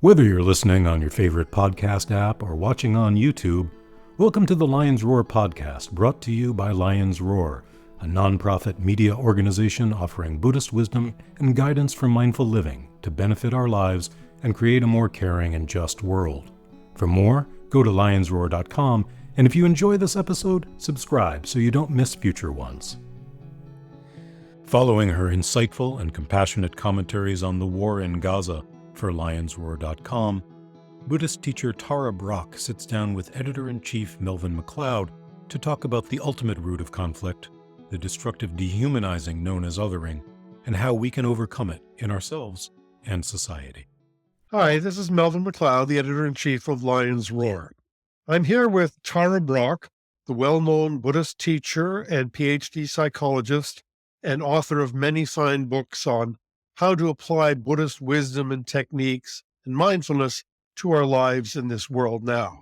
Whether you're listening on your favorite podcast app or watching on YouTube, welcome to the Lions Roar podcast, brought to you by Lions Roar, a nonprofit media organization offering Buddhist wisdom and guidance for mindful living to benefit our lives and create a more caring and just world. For more, go to lionsroar.com, and if you enjoy this episode, subscribe so you don't miss future ones. Following her insightful and compassionate commentaries on the war in Gaza for lionsroar.com, Buddhist teacher Tara Brach sits down with editor-in-chief Melvin McLeod to talk about the ultimate root of conflict, the destructive dehumanizing known as othering, and how we can overcome it in ourselves and society. Hi, this is Melvin McLeod, the editor-in-chief of Lions Roar. I'm here with Tara Brach, the well-known Buddhist teacher and PhD psychologist and author of many fine books on how to apply Buddhist wisdom and techniques and mindfulness to our lives in this world now.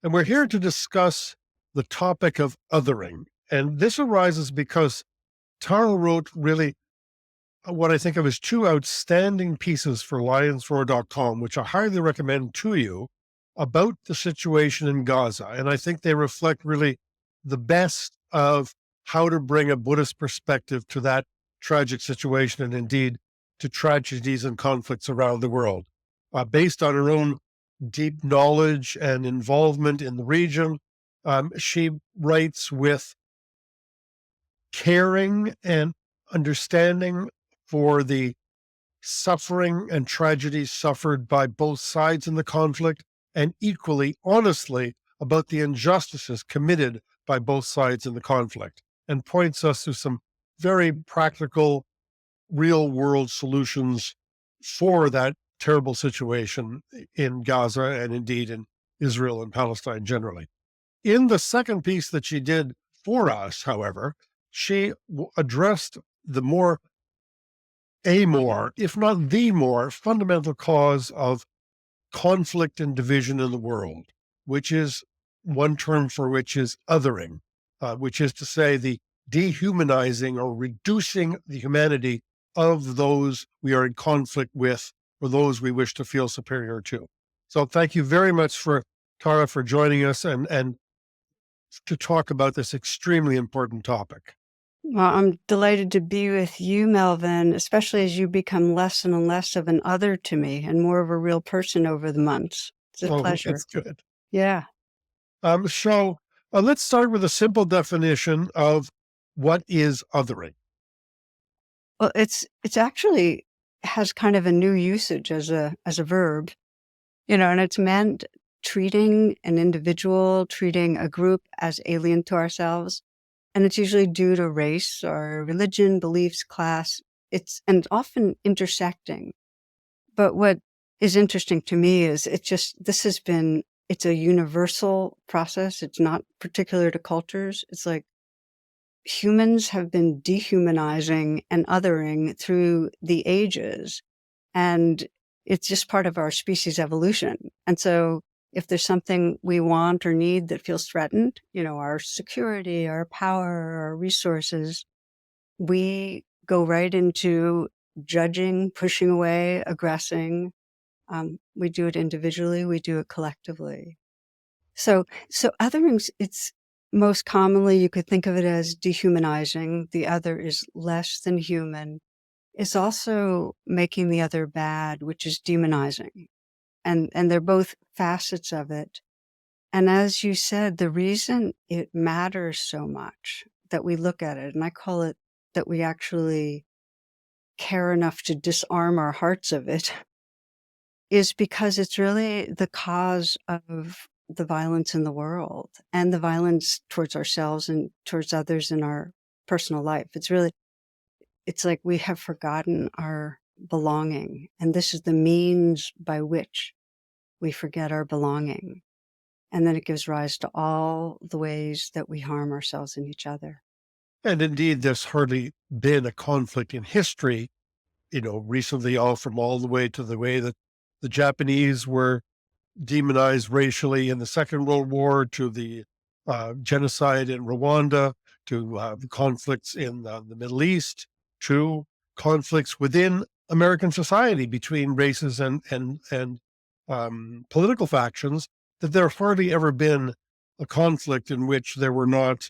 And we're here to discuss the topic of othering. And this arises because Tara wrote really what I think of as two outstanding pieces for lionsroar.com, which I highly recommend to you, about the situation in Gaza. And I think they reflect really the best of how to bring a Buddhist perspective to that tragic situation and indeed to tragedies and conflicts around the world. Based on her own deep knowledge and involvement in the region, she writes with caring and understanding for the suffering and tragedies suffered by both sides in the conflict, and equally honestly about the injustices committed by both sides in the conflict, and points us to some very practical, real-world solutions for that terrible situation in Gaza and indeed in Israel and Palestine generally. In the second piece that she did for us, however, she addressed a more, if not the more, fundamental cause of conflict and division in the world, which is one term for which is othering, which is to say the dehumanizing or reducing the humanity of those we are in conflict with or those we wish to feel superior to. So thank you very much for Tara for joining us and to talk about this extremely important topic. Well, I'm delighted to be with you, Melvin, especially as you become less and less of an other to me and more of a real person over the months. It's a pleasure. That's good. Yeah. So let's start with a simple definition of what is othering. Well, it's actually has kind of a new usage as a verb, and it's meant treating an individual, treating a group as alien to ourselves. And it's usually due to race or religion, beliefs, class. And often intersecting. But what is interesting to me is it's a universal process. It's not particular to cultures. It's like humans have been dehumanizing and othering through the ages. And it's just part of our species evolution. And so if there's something we want or need that feels threatened, our security, our power, our resources, we go right into judging, pushing away, aggressing. We do it individually, we do it collectively. So othering, it's most commonly, you could think of it as dehumanizing. The other is less than human. It's also making the other bad, which is demonizing. And they're both facets of it. And as you said, the reason it matters so much that we look at it, and I call it that we actually care enough to disarm our hearts of it, is because it's really the cause of the violence in the world and the violence towards ourselves and towards others in our personal life. It's like we have forgotten our belonging, and this is the means by which we forget our belonging. And then it gives rise to all the ways that we harm ourselves and each other. And indeed, there's hardly been a conflict in history, recently, all the way to the way that the Japanese were demonized racially in the Second World War, to the genocide in Rwanda, to the conflicts in the Middle East, to conflicts within American society between races and political factions, that there hardly ever been a conflict in which there were not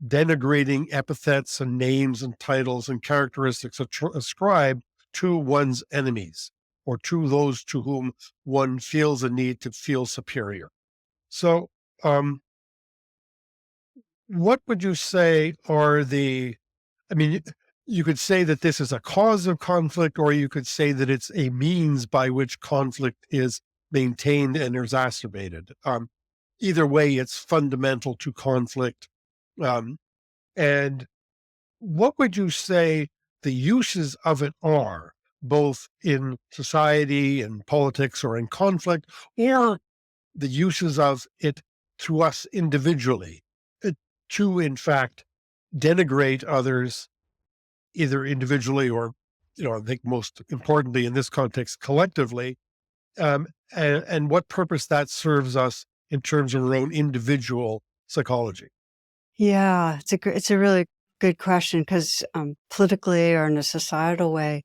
denigrating epithets and names and titles and characteristics ascribed to one's enemies or to those to whom one feels a need to feel superior. So, what would you say are I mean, you could say that this is a cause of conflict, or you could say that it's a means by which conflict is maintained and exacerbated. Either way, it's fundamental to conflict. Um, and what would you say the uses of it are, both in society and politics or in conflict, or the uses of it to us individually, to in fact denigrate others, either individually or, I think most importantly in this context, collectively, and what purpose that serves us in terms of our own individual psychology? Yeah, it's a really good question because politically or in a societal way,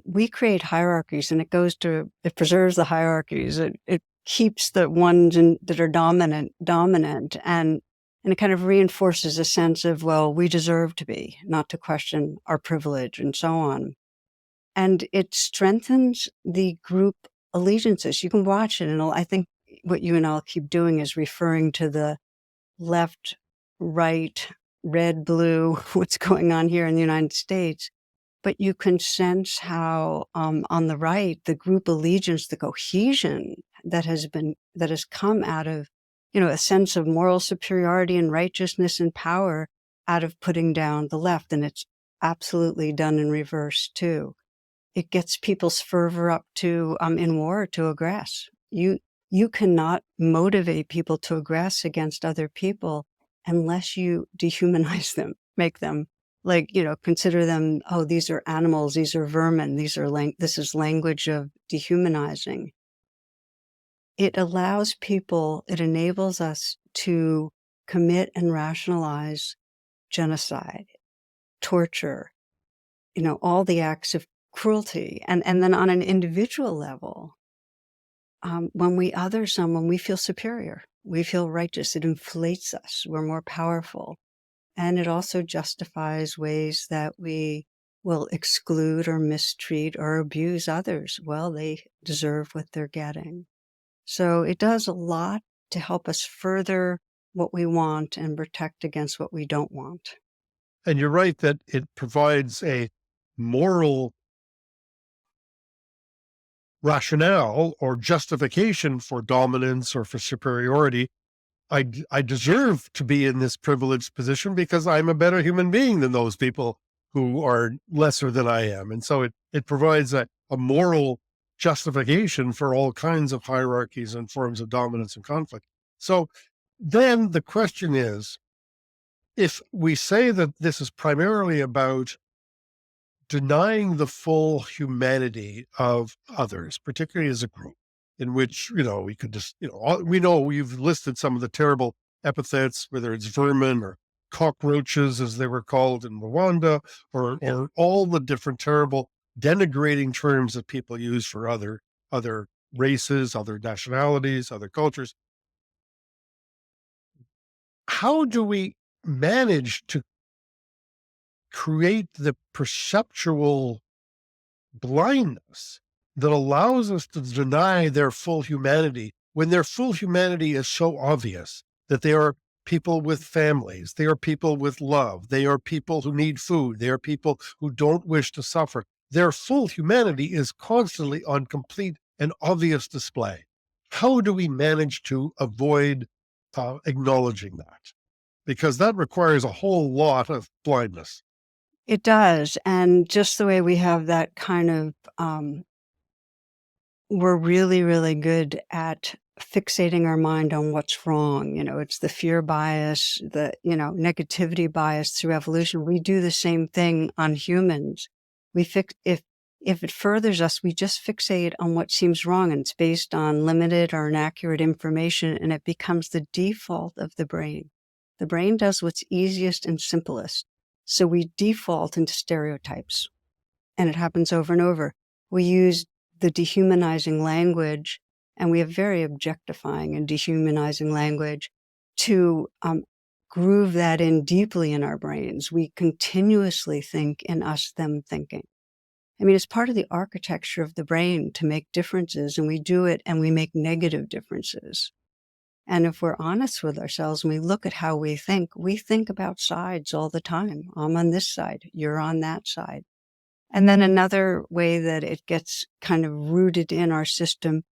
we create hierarchies, and it preserves the hierarchies. It keeps the ones that are dominant, and it kind of reinforces a sense of, well, we deserve to be, not to question our privilege and so on. And it strengthens the group allegiances. You can watch it, and I think what you and I'll keep doing is referring to the left, right, red, blue, what's going on here in the United States. But you can sense how on the right, the group allegiance, the cohesion that has come out of, a sense of moral superiority and righteousness and power out of putting down the left. And it's absolutely done in reverse too. It gets people's fervor up to, in war, to aggress. You cannot motivate people to aggress against other people unless you dehumanize them, make them consider them, oh, these are animals, these are vermin, this is language of dehumanizing. It enables us to commit and rationalize genocide, torture, all the acts of cruelty. And then on an individual level, when we other someone, we feel superior. We feel righteous. It inflates us. We're more powerful. And it also justifies ways that we will exclude or mistreat or abuse others. Well, they deserve what they're getting. So it does a lot to help us further what we want and protect against what we don't want. And you're right that it provides a moral rationale or justification for dominance or for superiority. I deserve to be in this privileged position because I'm a better human being than those people who are lesser than I am. And so it provides a moral justification for all kinds of hierarchies and forms of dominance and conflict. So then the question is, if we say that this is primarily about denying the full humanity of others, particularly as a group, in which, we could just, we know you've listed some of the terrible epithets, whether it's vermin or cockroaches, as they were called in Rwanda, or all the different terrible denigrating terms that people use for other races, other nationalities, other cultures. How do we manage to create the perceptual blindness that allows us to deny their full humanity when their full humanity is so obvious that they are people with families, they are people with love, they are people who need food, they are people who don't wish to suffer. Their full humanity is constantly on complete and obvious display. How do we manage to avoid acknowledging that? Because that requires a whole lot of blindness. It does. And just the way we have that kind of, we're really, really good at fixating our mind on what's wrong. It's the fear bias, the, negativity bias through evolution. We do the same thing on humans. If it furthers us, we just fixate on what seems wrong, and it's based on limited or inaccurate information, and it becomes the default of the brain. The brain does what's easiest and simplest. So we default into stereotypes. and it happens over and over. We use the dehumanizing language, and we have very objectifying and dehumanizing language to groove that in deeply in our brains. We continuously think in us, them thinking. I mean, it's part of the architecture of the brain to make differences, and we do it and we make negative differences. And if we're honest with ourselves and we look at how we think about sides all the time. I'm on this side, you're on that side. And then another way that it gets kind of rooted in our system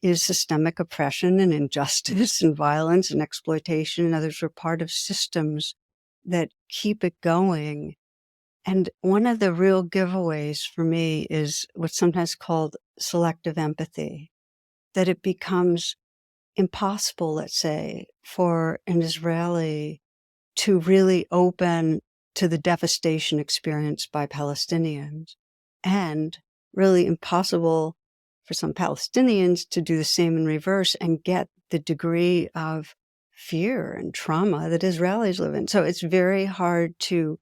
is systemic oppression and injustice and violence and exploitation. And others are part of systems that keep it going. And one of the real giveaways for me is what's sometimes called selective empathy, that it becomes impossible, let's say, for an Israeli to really open to the devastation experienced by Palestinians, and really impossible for some Palestinians to do the same in reverse and get the degree of fear and trauma that Israelis live in. So it's very hard to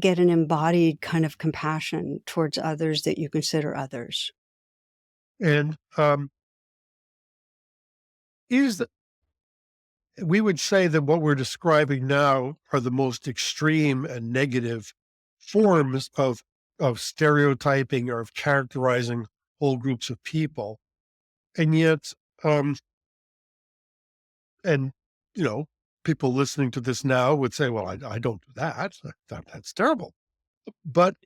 get an embodied kind of compassion towards others that you consider others. And we would say that what we're describing now are the most extreme and negative forms of stereotyping or of characterizing whole groups of people. And yet, and people listening to this now would say, well, I don't do that. That's terrible. But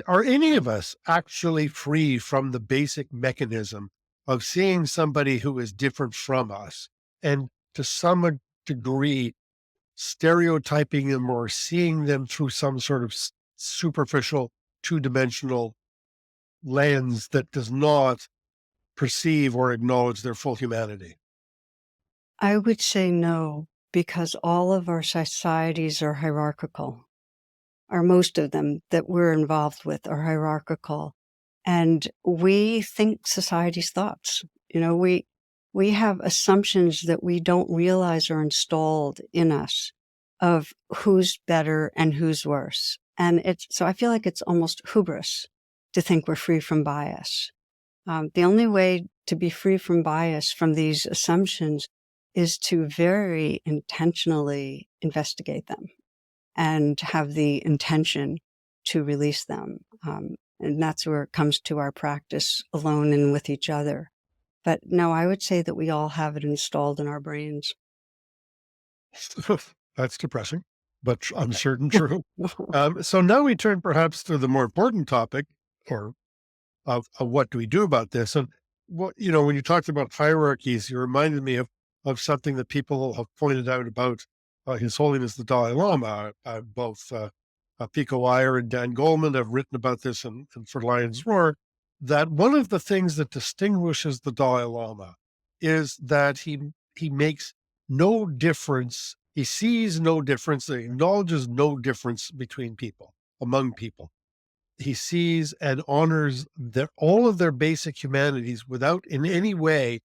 are any of us actually free from the basic mechanism of seeing somebody who is different from us and to some degree stereotyping them or seeing them through some sort of superficial two-dimensional lens that does not perceive or acknowledge their full humanity? I would say no, because all of our societies are hierarchical, or most of them that we're involved with are hierarchical. And we think society's thoughts. We have assumptions that we don't realize are installed in us of who's better and who's worse. And so I feel like it's almost hubris to think we're free from bias. The only way to be free from bias from these assumptions is to very intentionally investigate them and have the intention to release them. And that's where it comes to our practice alone and with each other. But no, I would say that we all have it installed in our brains. That's depressing, but I'm certain true. So now we turn perhaps to the more important topic, or of what do we do about this? And when you talked about hierarchies, you reminded me of something that people have pointed out about His Holiness the Dalai Lama. Both Pico Iyer and Dan Goleman have written about this and for Lion's Roar, that one of the things that distinguishes the Dalai Lama is that he makes no difference. He sees no difference. He acknowledges no difference between people, among people. He sees and honors all of their basic humanities without in any way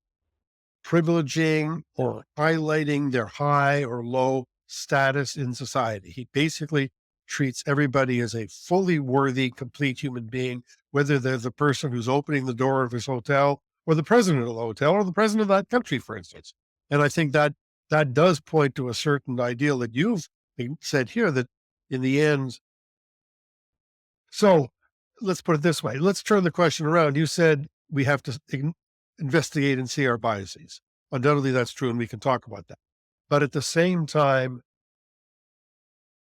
privileging or highlighting their high or low status in society. He basically treats everybody as a fully worthy, complete human being, whether they're the person who's opening the door of his hotel or the president of the hotel or the president of that country, for instance. And I think that does point to a certain ideal that you've said here, that in the end. So let's put it this way. Let's turn the question around. You said we have to investigate and see our biases. Undoubtedly, that's true, and we can talk about that. But at the same time,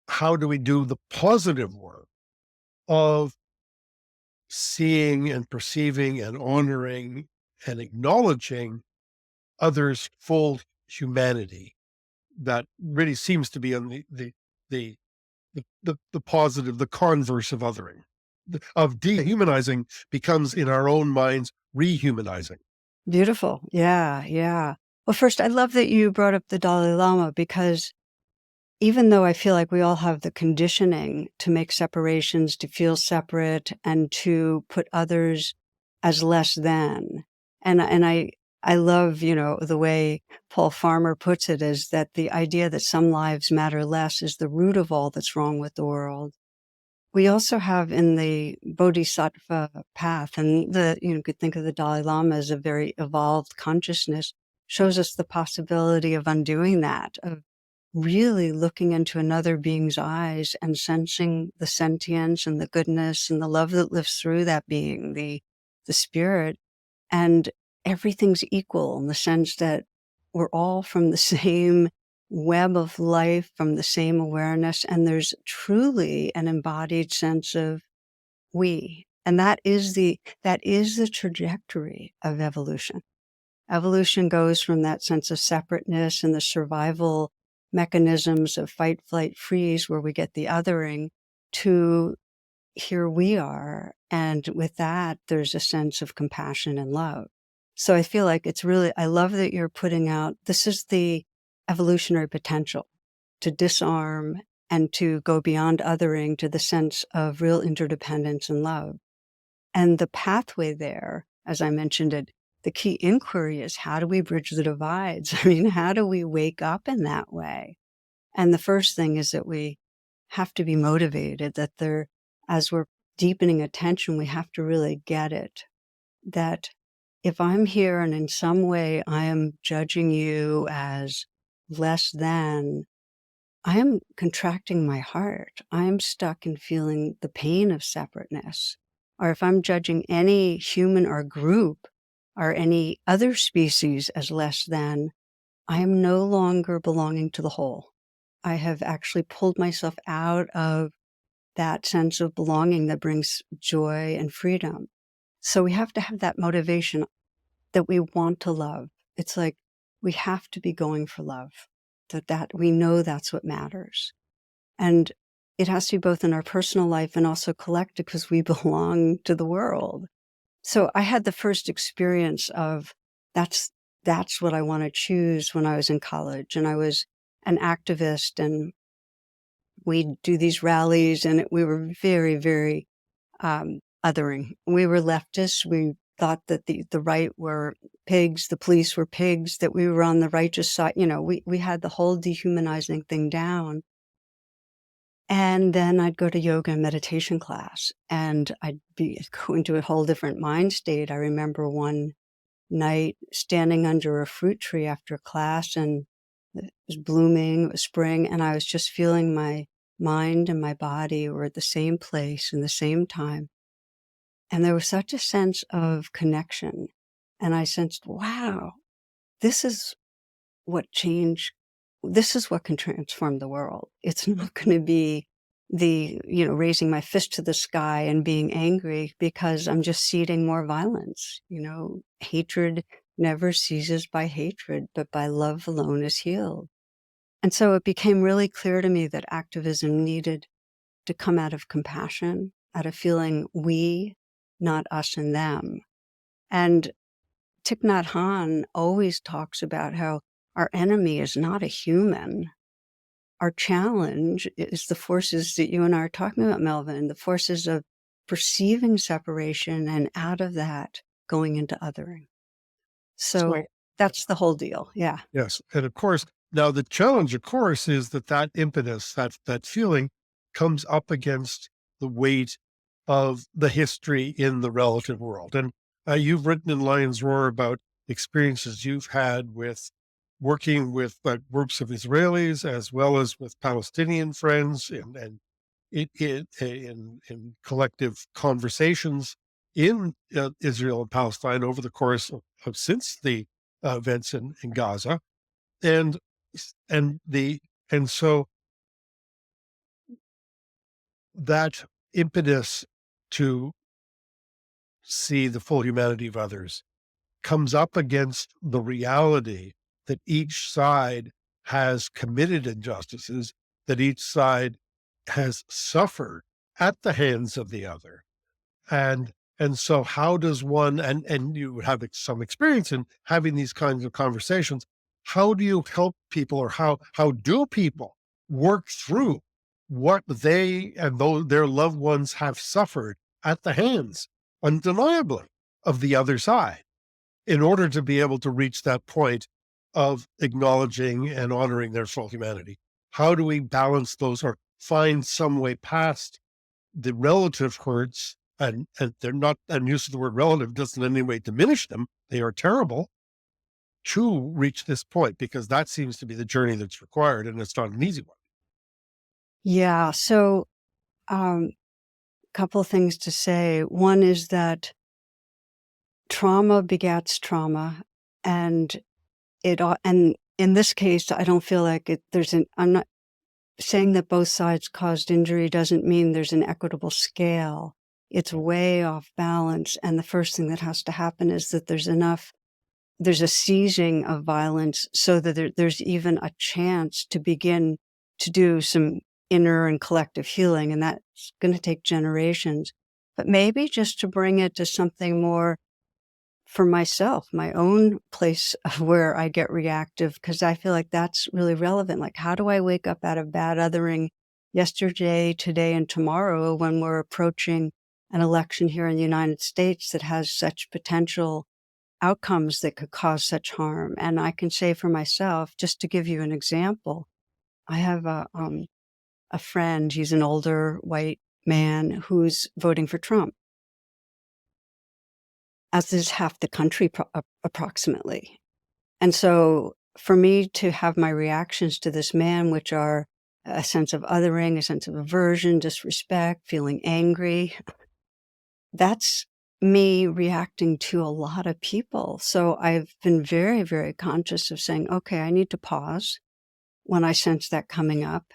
how do we do the positive work of seeing and perceiving and honoring and acknowledging others' full humanity? That really seems to be on the positive, the converse of othering, of dehumanizing becomes in our own minds rehumanizing. Beautiful. Yeah, yeah. Well, first, I love that you brought up the Dalai Lama, because even though I feel like we all have the conditioning to make separations, to feel separate, and to put others as less than, and I love, the way Paul Farmer puts it, is that the idea that some lives matter less is the root of all that's wrong with the world. we also have in the Bodhisattva path, and you could think of the Dalai Lama as a very evolved consciousness, shows us the possibility of undoing that, of really looking into another being's eyes and sensing the sentience and the goodness and the love that lives through that being, the spirit. And everything's equal in the sense that we're all from the same web of life, from the same awareness, and there's truly an embodied sense of we. And that is the trajectory of evolution. Evolution goes from that sense of separateness and the survival mechanisms of fight, flight, freeze, where we get the othering, to here we are. And with that, there's a sense of compassion and love. So I feel like it's really, I love that you're putting out, this is the evolutionary potential to disarm and to go beyond othering to the sense of real interdependence and love. And the pathway there, as I mentioned it, the key inquiry is, how do we bridge the divides? I mean, how do we wake up in that way? And the first thing is that we have to be motivated, that as we're deepening attention, we have to really get it, that if I'm here and in some way I am judging you as less than, I am contracting my heart. I am stuck in feeling the pain of separateness. Or if I'm judging any human or group or any other species as less than, I am no longer belonging to the whole. I have actually pulled myself out of that sense of belonging that brings joy and freedom. So we have to have that motivation that we want to love. It's like we have to be going for love, that we know that's what matters. And it has to be both in our personal life and also collective, because we belong to the world. So I had the first experience of that's what I want to choose when I was in college, and I was an activist, and we'd do these rallies, and we were very, very othering. We were leftists. We thought that the right were pigs, the police were pigs, that we were on the righteous side. We had the whole dehumanizing thing down. And then I'd go to yoga and meditation class, and I'd be going to a whole different mind state. I remember one night standing under a fruit tree after class, and it was blooming, it was spring, and I was just feeling my mind and my body were at the same place in the same time. And there was such a sense of connection. And I sensed, wow, this is what can transform the world. It's not going to be raising my fist to the sky and being angry, because I'm just seeding more violence. Hatred never ceases by hatred, but by love alone is healed. And so it became really clear to me that activism needed to come out of compassion, out of feeling we, not us and them. And Thich Nhat Hanh always talks about how our enemy is not a human. Our challenge is the forces that you and I are talking about, Melvin, the forces of perceiving separation, and out of that going into othering. So that's the whole deal. Yeah. Yes. And of course, now the challenge, of course, is that impetus, that feeling comes up against the weight of the history in the relative world. And you've written in Lion's Roar about experiences you've had with working with groups of Israelis as well as with Palestinian friends, and in collective conversations in Israel and Palestine over the course of since the events in Gaza, and so that impetus to see the full humanity of others comes up against the reality that each side has committed injustices, that each side has suffered at the hands of the other. And so how does one, and you have some experience in having these kinds of conversations, how do you help people, or how do people work through what they and their loved ones have suffered at the hands, undeniably, of the other side, in order to be able to reach that point of acknowledging and honoring their full humanity? How do we balance those, or find some way past the relative hurts, and they're not, and use of the word relative doesn't in any way diminish them. They are terrible to reach this point, because that seems to be the journey that's required, and it's not an easy one. Yeah. So, couple things to say. One is that trauma begats trauma, and and in this case, I don't feel like I'm not saying that both sides caused injury doesn't mean there's an equitable scale. It's way off balance. And the first thing that has to happen is that there's a ceasing of violence so that there's even a chance to begin to do some inner and collective healing. And that's going to take generations. But maybe just to bring it to something more for myself, my own place of where I get reactive, because I feel like that's really relevant. Like, how do I wake up out of bad othering yesterday, today, and tomorrow when we're approaching an election here in the United States that has such potential outcomes that could cause such harm? And I can say for myself, just to give you an example, I have a friend, he's an older white man who's voting for Trump, as is half the country approximately. And so for me to have my reactions to this man, which are a sense of othering, a sense of aversion, disrespect, feeling angry, that's me reacting to a lot of people. So I've been very, very conscious of saying, okay, I need to pause when I sense that coming up,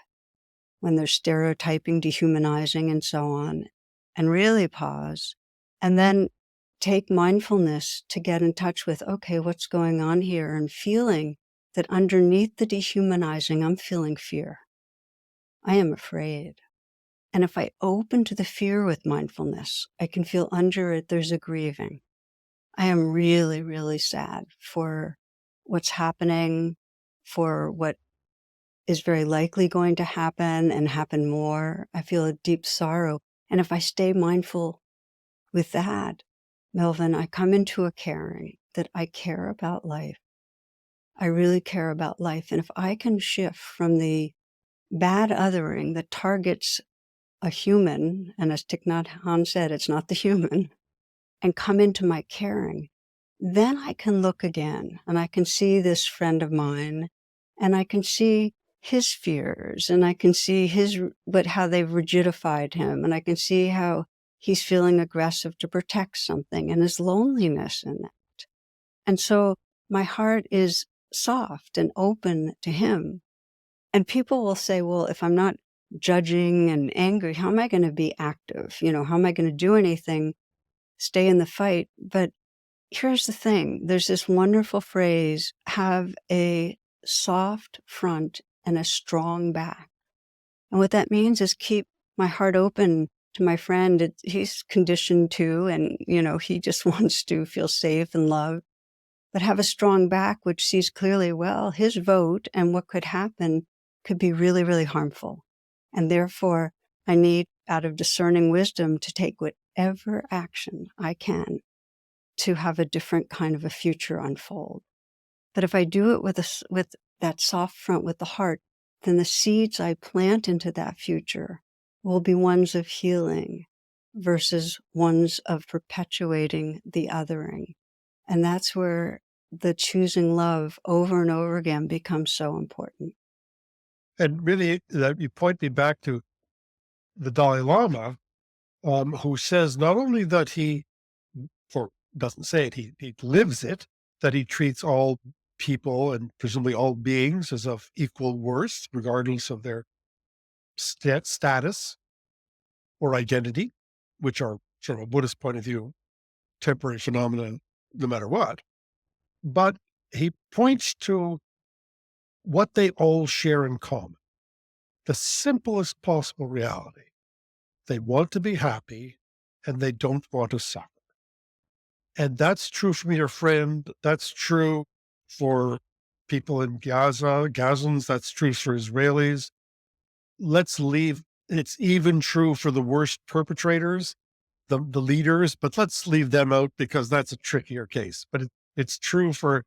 when there's stereotyping, dehumanizing, and so on, and really pause. And then take mindfulness to get in touch with, okay, what's going on here? And feeling that underneath the dehumanizing, I'm feeling fear. I am afraid. And if I open to the fear with mindfulness, I can feel under it, there's a grieving. I am really, really sad for what's happening, for what is very likely going to happen and happen more. I feel a deep sorrow. And if I stay mindful with that, Melvin, I come into a caring that I care about life. I really care about life. And if I can shift from the bad othering that targets a human, and as Thich Nhat Hanh said, it's not the human, and come into my caring, then I can look again and I can see this friend of mine and I can see his fears and I can see how they've rigidified him, and I can see how he's feeling aggressive to protect something and his loneliness in that. And so my heart is soft and open to him. And people will say, well, if I'm not judging and angry, how am I going to be active? How am I going to do anything, stay in the fight? But here's the thing. There's this wonderful phrase, have a soft front and a strong back. And what that means is keep my heart open to my friend. He's conditioned to, and, he just wants to feel safe and loved, but have a strong back, which sees clearly, well, his vote and what could happen could be really, really harmful. And therefore, I need, out of discerning wisdom, to take whatever action I can to have a different kind of a future unfold. But if I do it with that soft front, with the heart, then the seeds I plant into that future will be ones of healing versus ones of perpetuating the othering. And that's where the choosing love over and over again becomes so important. And really, you point me back to the Dalai Lama, who says not only that doesn't say it, he lives it, that he treats all people and presumably all beings as of equal worth, regardless of their status or identity, which are, from a Buddhist point of view, temporary phenomena no matter what. But he points to what they all share in common, the simplest possible reality. They want to be happy and they don't want to suffer. And that's true for your friend. That's true for people in Gaza, Gazans. That's true for Israelis. It's even true for the worst perpetrators, the leaders, but let's leave them out because that's a trickier case. But it's true for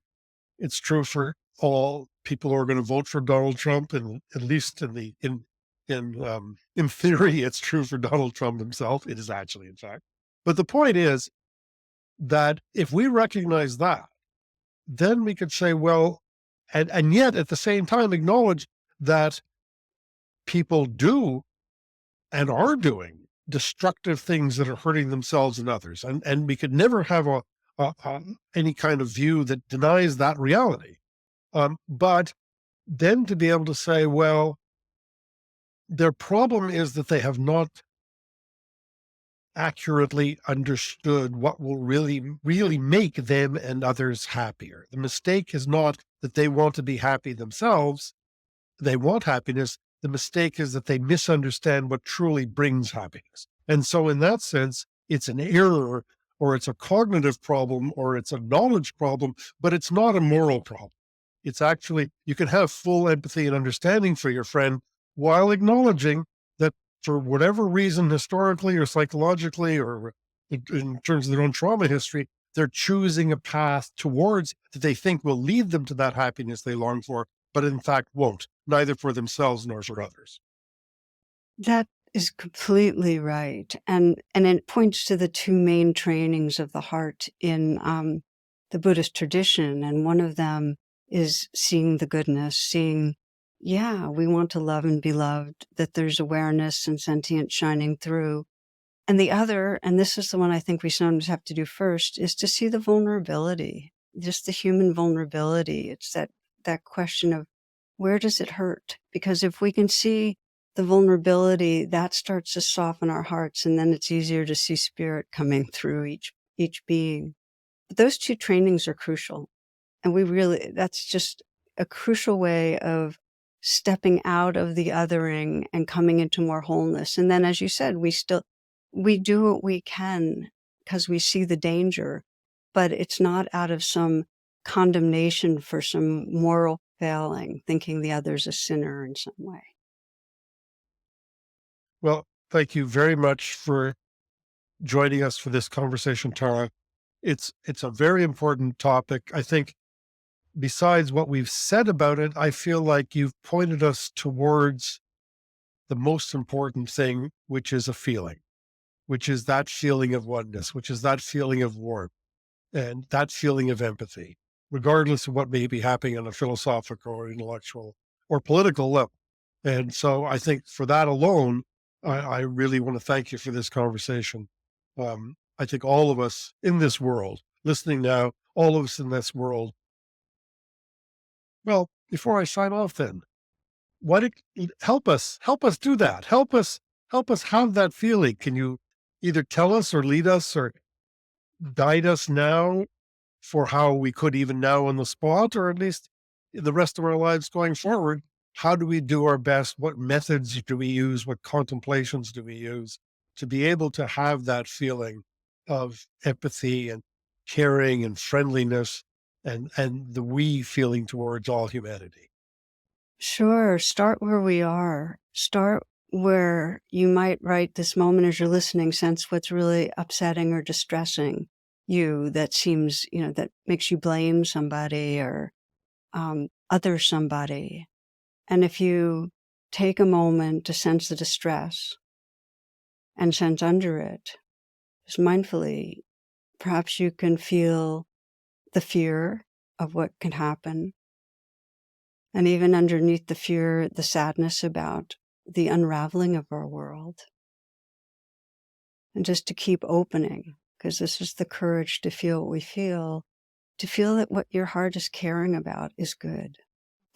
all people who are going to vote for Donald Trump, and at least in In theory, it's true for Donald Trump himself. It is actually, in fact. But the point is that if we recognize that, then we could say, well, and yet at the same time acknowledge that people do and are doing destructive things that are hurting themselves and others. And we could never have any kind of view that denies that reality. But then to be able to say, well, their problem is that they have not accurately understood what will really make them and others happier. The mistake is not that they want to be happy themselves. They want happiness. The mistake is that they misunderstand what truly brings happiness. And so in that sense, it's an error, or it's a cognitive problem, or it's a knowledge problem, but it's not a moral problem. It's actually, you can have full empathy and understanding for your friend while acknowledging that for whatever reason, historically or psychologically, or in terms of their own trauma history, they're choosing a path towards that they think will lead them to that happiness they long for, but in fact won't, neither for themselves nor for others. That is completely right. And it points to the two main trainings of the heart in the Buddhist tradition. And one of them is seeing the goodness, seeing, yeah, we want to love and be loved, that there's awareness and sentience shining through. And the other, and this is the one I think we sometimes have to do first, is to see the vulnerability, just the human vulnerability. It's that question of, where does it hurt? Because if we can see the vulnerability, that starts to soften our hearts, and then it's easier to see spirit coming through each being. But those two trainings are crucial. And that's just a crucial way of stepping out of the othering and coming into more wholeness. And then, as you said, we do what we can because we see the danger, but it's not out of some condemnation for some moral failing, thinking the other's a sinner in some way. Well, thank you very much for joining us for this conversation, Tara. It's a very important topic. I think besides what we've said about it, I feel like you've pointed us towards the most important thing, which is a feeling, which is that feeling of oneness, which is that feeling of warmth, and that feeling of empathy, regardless of what may be happening on a philosophical or intellectual or political level. And so I think for that alone, I really want to thank you for this conversation. I think all of us in this world, listening now, all of us in this world. Well, before I sign off then, why don't you help us do that? Help us have that feeling. Can you either tell us or lead us or guide us now for how we could, even now on the spot, or at least in the rest of our lives going forward, how do we do our best? What methods do we use? What contemplations do we use to be able to have that feeling of empathy and caring and friendliness and the we feeling towards all humanity? Sure. Start where we are. Start where you might, right this moment as you're listening, sense what's really upsetting or distressing you, that seems, that makes you blame somebody or other somebody. And if you take a moment to sense the distress and sense under it, just mindfully, perhaps you can feel the fear of what can happen. And even underneath the fear, the sadness about the unraveling of our world. And just to keep opening, because this is the courage to feel what we feel, to feel that what your heart is caring about is good,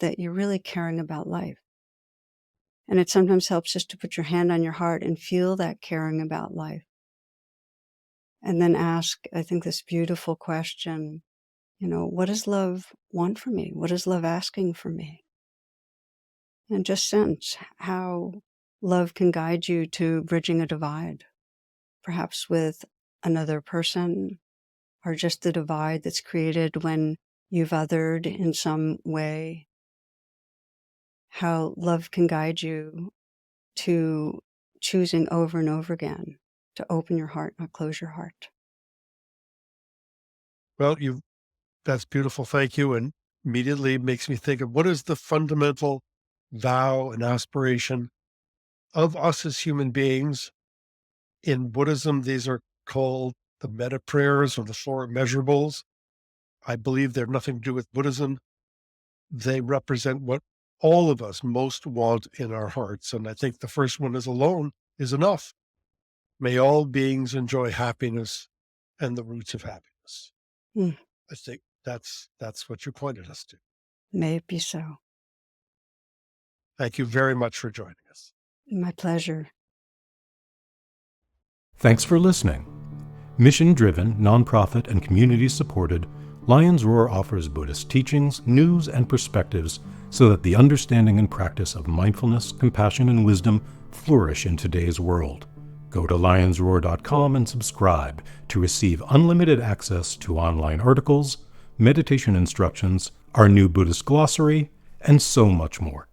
that you're really caring about life. And it sometimes helps just to put your hand on your heart and feel that caring about life. And then ask, I think, this beautiful question, what does love want from me? What is love asking for me? And just sense how love can guide you to bridging a divide, perhaps with another person, or just the divide that's created when you've othered in some way. How love can guide you to choosing over and over again to open your heart, not close your heart. Well, that's beautiful. Thank you. And immediately makes me think of what is the fundamental vow and aspiration of us as human beings. In Buddhism, these are called the metta prayers or the four immeasurables. I believe they have nothing to do with Buddhism. They represent what all of us most want in our hearts. And I think the first one is alone is enough. May all beings enjoy happiness and the roots of happiness. Mm. I think that's what you pointed us to. May it be so. Thank you very much for joining us. My pleasure. Thanks for listening. Mission-driven, nonprofit, and community-supported, Lion's Roar offers Buddhist teachings, news, and perspectives so that the understanding and practice of mindfulness, compassion, and wisdom flourish in today's world. Go to lionsroar.com and subscribe to receive unlimited access to online articles, meditation instructions, our new Buddhist glossary, and so much more.